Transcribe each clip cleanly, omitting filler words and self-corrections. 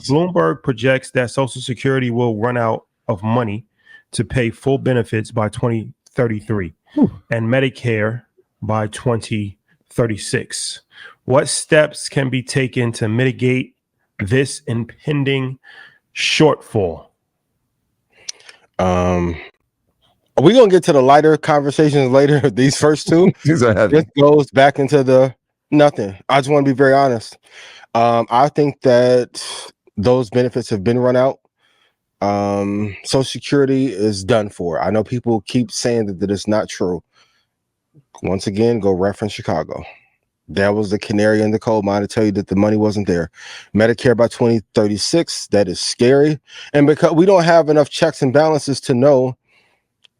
Bloomberg projects that Social Security will run out of money to pay full benefits by 2033 and Medicare by 2036. What steps can be taken to mitigate this impending shortfall? Are we going to get to the lighter conversations later? These first two, These are heavy. this goes back into the nothing. I just want to be very honest. I think that those benefits have been run out. Social Security is done for. I know people keep saying that it's not true. Once again, go reference Chicago. That was the canary in the coal mine to tell you that the money wasn't there. Medicare by 2036, that is scary. And because we don't have enough checks and balances to know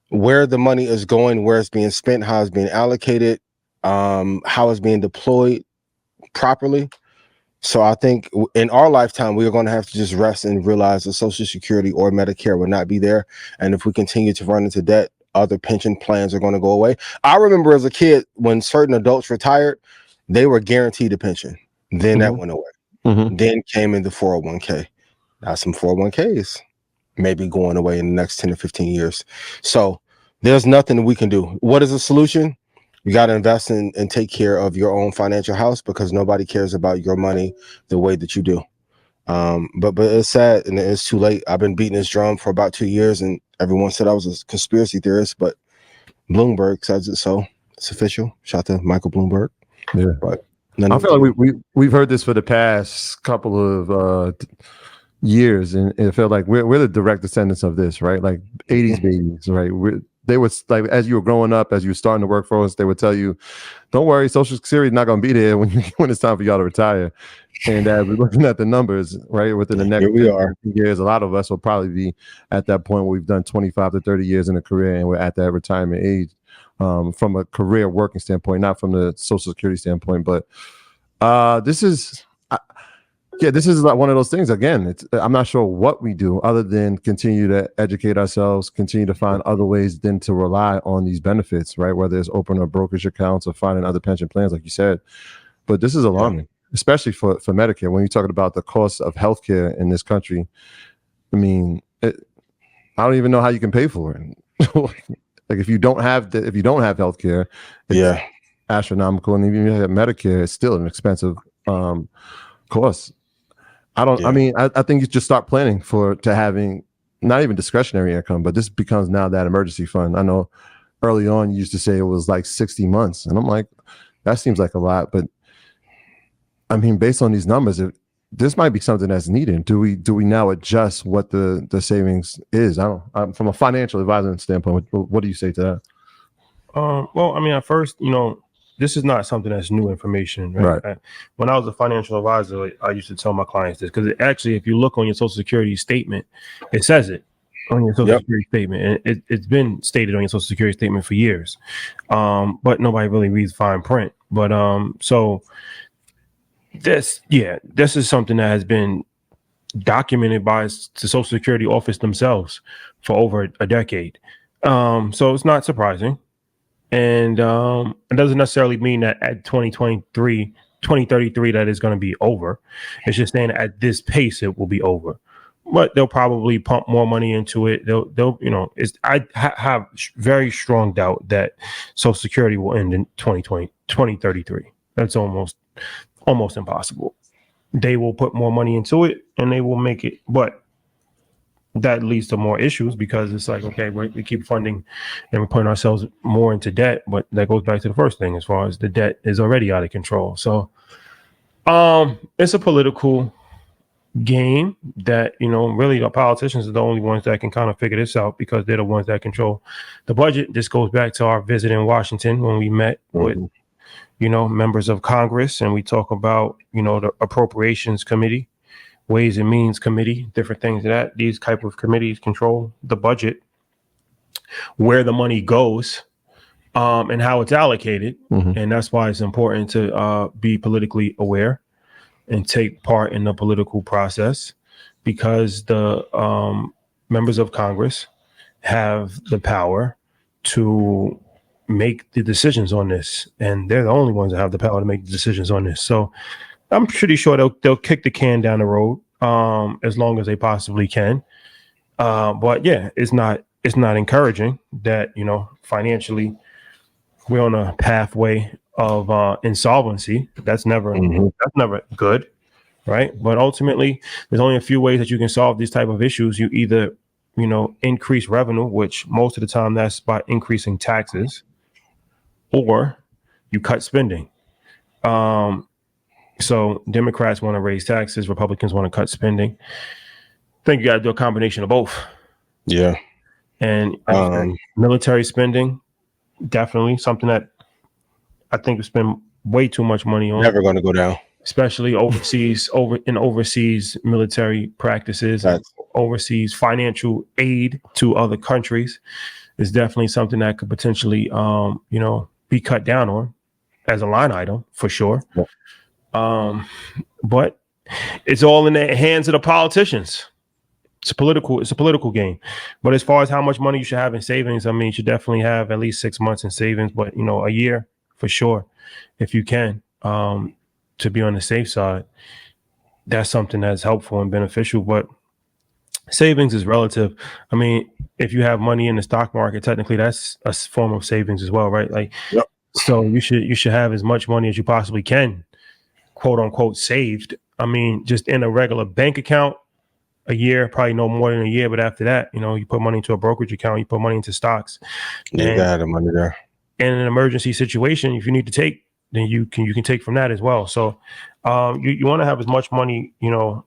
where the money is going, where it's being spent, how it's being allocated, how it's being deployed properly. So I think in our lifetime, we are going to have to just rest and realize that Social Security or Medicare will not be there. And if we continue to run into debt, other pension plans are going to go away. I remember as a kid, when certain adults retired, they were guaranteed a pension. Then that went away. Then came in the 401k. Now some 401ks maybe going away in the next 10 to 15 years. So there's nothing we can do. What is the solution? You got to invest in and take care of your own financial house, because nobody cares about your money the way that you do. But it's sad and it's too late. I've been beating this drum for about 2 years and everyone said I was a conspiracy theorist, but Bloomberg says it, so it's official. Shout out to Michael Bloomberg. Yeah, but I feel like we've heard this for the past couple of years, and it felt like we're the direct descendants of this, right? Like 80s babies, right? They would, like, as you were growing up, as you were starting to work for us, they would tell you, "Don't worry, Social Security is not going to be there when it's time for y'all to retire." And as we're looking at the numbers, right, within the next 10 years, a lot of us will probably be at that point where we've done 25 to 30 years in a career, and we're at that retirement age. From a career working standpoint, not from the Social Security standpoint, but this is like one of those things. Again, I'm not sure what we do other than continue to educate ourselves, continue to find other ways than to rely on these benefits, right? Whether it's opening up brokerage accounts or finding other pension plans, like you said. But this is alarming, especially for Medicare. When you're talking about the cost of healthcare in this country, I mean, I don't even know how you can pay for it. Like if you don't have healthcare, it's astronomical, and even if you have Medicare, it's still an expensive cost. I mean, I think you just start planning to having not even discretionary income, but this becomes now that emergency fund. I know early on you used to say it was like 60 months, and I'm like, that seems like a lot, but I mean, based on these numbers, this might be something that's needed. Do we now adjust what the savings is? From a financial advisor standpoint, what do you say to that? Well, I mean, at first, this is not something that's new information, right? When I was a financial advisor, I used to tell my clients this, because actually, if you look on your Social Security statement, it says it on your Social Security statement, and it's been stated on your Social Security statement for years, but nobody really reads fine print. But so this is something that has been documented by the Social Security office themselves for over a decade. So it's not surprising. And it doesn't necessarily mean that at 2033 that is going to be over. It's just saying at this pace it will be over. But they'll probably pump more money into it. I have very strong doubt that Social Security will end in 2033. That's almost impossible. They will put more money into it and they will make it, but that leads to more issues, because it's like, okay, we keep funding and we're putting ourselves more into debt, but that goes back to the first thing, as far as the debt is already out of control. So it's a political game that, really the politicians are the only ones that can kind of figure this out, because they're the ones that control the budget. This goes back to our visit in Washington when we met with members of Congress, and we talk about, the Appropriations Committee, Ways and Means Committee, different things that these type of committees control the budget, where the money goes, and how it's allocated. And that's why it's important to be politically aware and take part in the political process, because the members of Congress have the power to make the decisions on this, and they're the only ones that have the power to make the decisions on this. So I'm pretty sure they'll kick the can down the road. as long as they possibly can. But yeah, it's not encouraging that, you know, financially we're on a pathway of insolvency. That's never good, right? But ultimately, there's only a few ways that you can solve these type of issues. You either, you know, increase revenue, which most of the time that's by increasing taxes, or you cut spending. So Democrats want to raise taxes, Republicans want to cut spending. I think you got to do a combination of both. Yeah. And military spending, definitely something that I think we spend way too much money on. Never going to go down. Especially overseas military practices, overseas financial aid to other countries is definitely something that could potentially, you know, be cut down on as a line item for sure. Yeah. But it's all in the hands of the politicians. It's a political game. But as far as how much money you should have in savings, I mean, you should definitely have at least 6 months in savings, but, you know, a year for sure, if you can, to be on the safe side. That's something that's helpful and beneficial. But savings is relative. I mean, if you have money in the stock market, technically that's a form of savings as well, right? Like, yep. So you should have as much money as you possibly can, quote unquote, saved. I mean, just in a regular bank account, a year, probably no more than a year. But after that, you know, you put money into a brokerage account, you put money into stocks. You got the money there. And in an emergency situation, if you need to take, then you can take from that as well. So you want to have as much money, you know,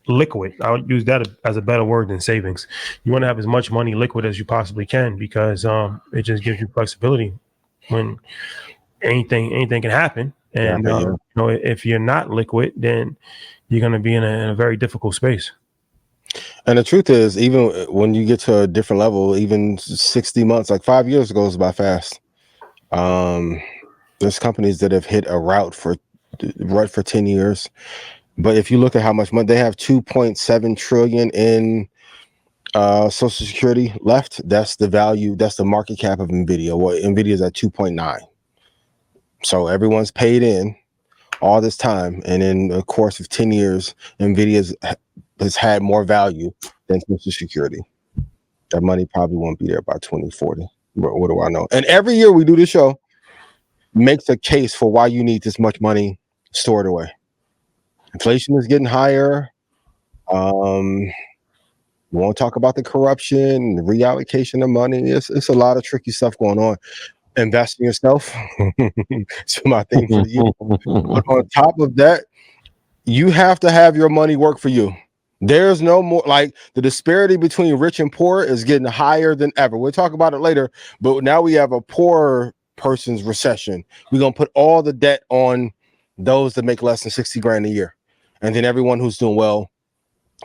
liquid. I would use that as a better word than savings. You want to have as much money liquid as you possibly can, because it just gives you flexibility when anything can happen. And you know, if you're not liquid, then you're going to be in a very difficult space. And the truth is, even when you get to a different level, even 60 months, like 5 years goes by fast. There's companies that have hit a route for 10 years. But if you look at how much money they have, 2.7 trillion in Social Security left. That's the value. That's the market cap of NVIDIA. Well, NVIDIA is at 2.9. So everyone's paid in all this time. And in the course of 10 years, NVIDIA has had more value than Social Security. That money probably won't be there by 2040. What do I know? And every year we do this show, makes a case for why you need this much money stored away. Inflation is getting higher. We won't talk about the corruption, the reallocation of money. It's a lot of tricky stuff going on. Invest in yourself. It's my thing for the year. But on top of that, you have to have your money work for you. There's no more, like, the disparity between rich and poor is getting higher than ever. We'll talk about it later, but now we have a poor person's recession. We're going to put all the debt on those that make less than 60 grand a year. And then everyone who's doing well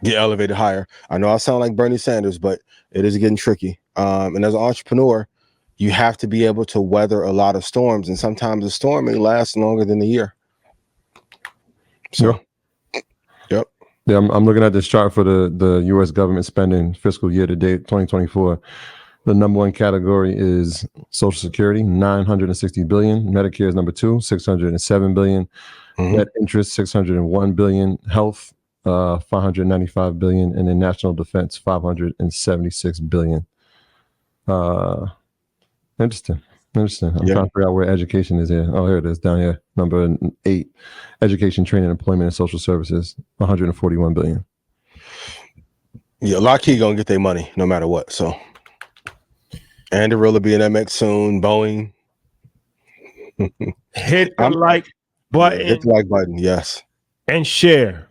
get elevated higher. I know I sound like Bernie Sanders, but it is getting tricky. And as an entrepreneur, you have to be able to weather a lot of storms. And sometimes a storm may last longer than a year. So, yep. Yeah, I'm looking at this chart for the U.S. government spending fiscal year to date, 2024. The number one category is Social Security, $960 billion. Medicare is number two, $607 billion. Net interest, $601 billion. Health, $595 billion. And then national defense, $576 billion. Interesting. I'm trying to figure out where education is here. Oh, here it is, down here. Number 8, education, training, employment, and social services, $141 billion. Yeah, Lockheed gonna get their money no matter what. So, and the will be in MX soon. Boeing. Hit the like button. Hit the like button. Yes. And share.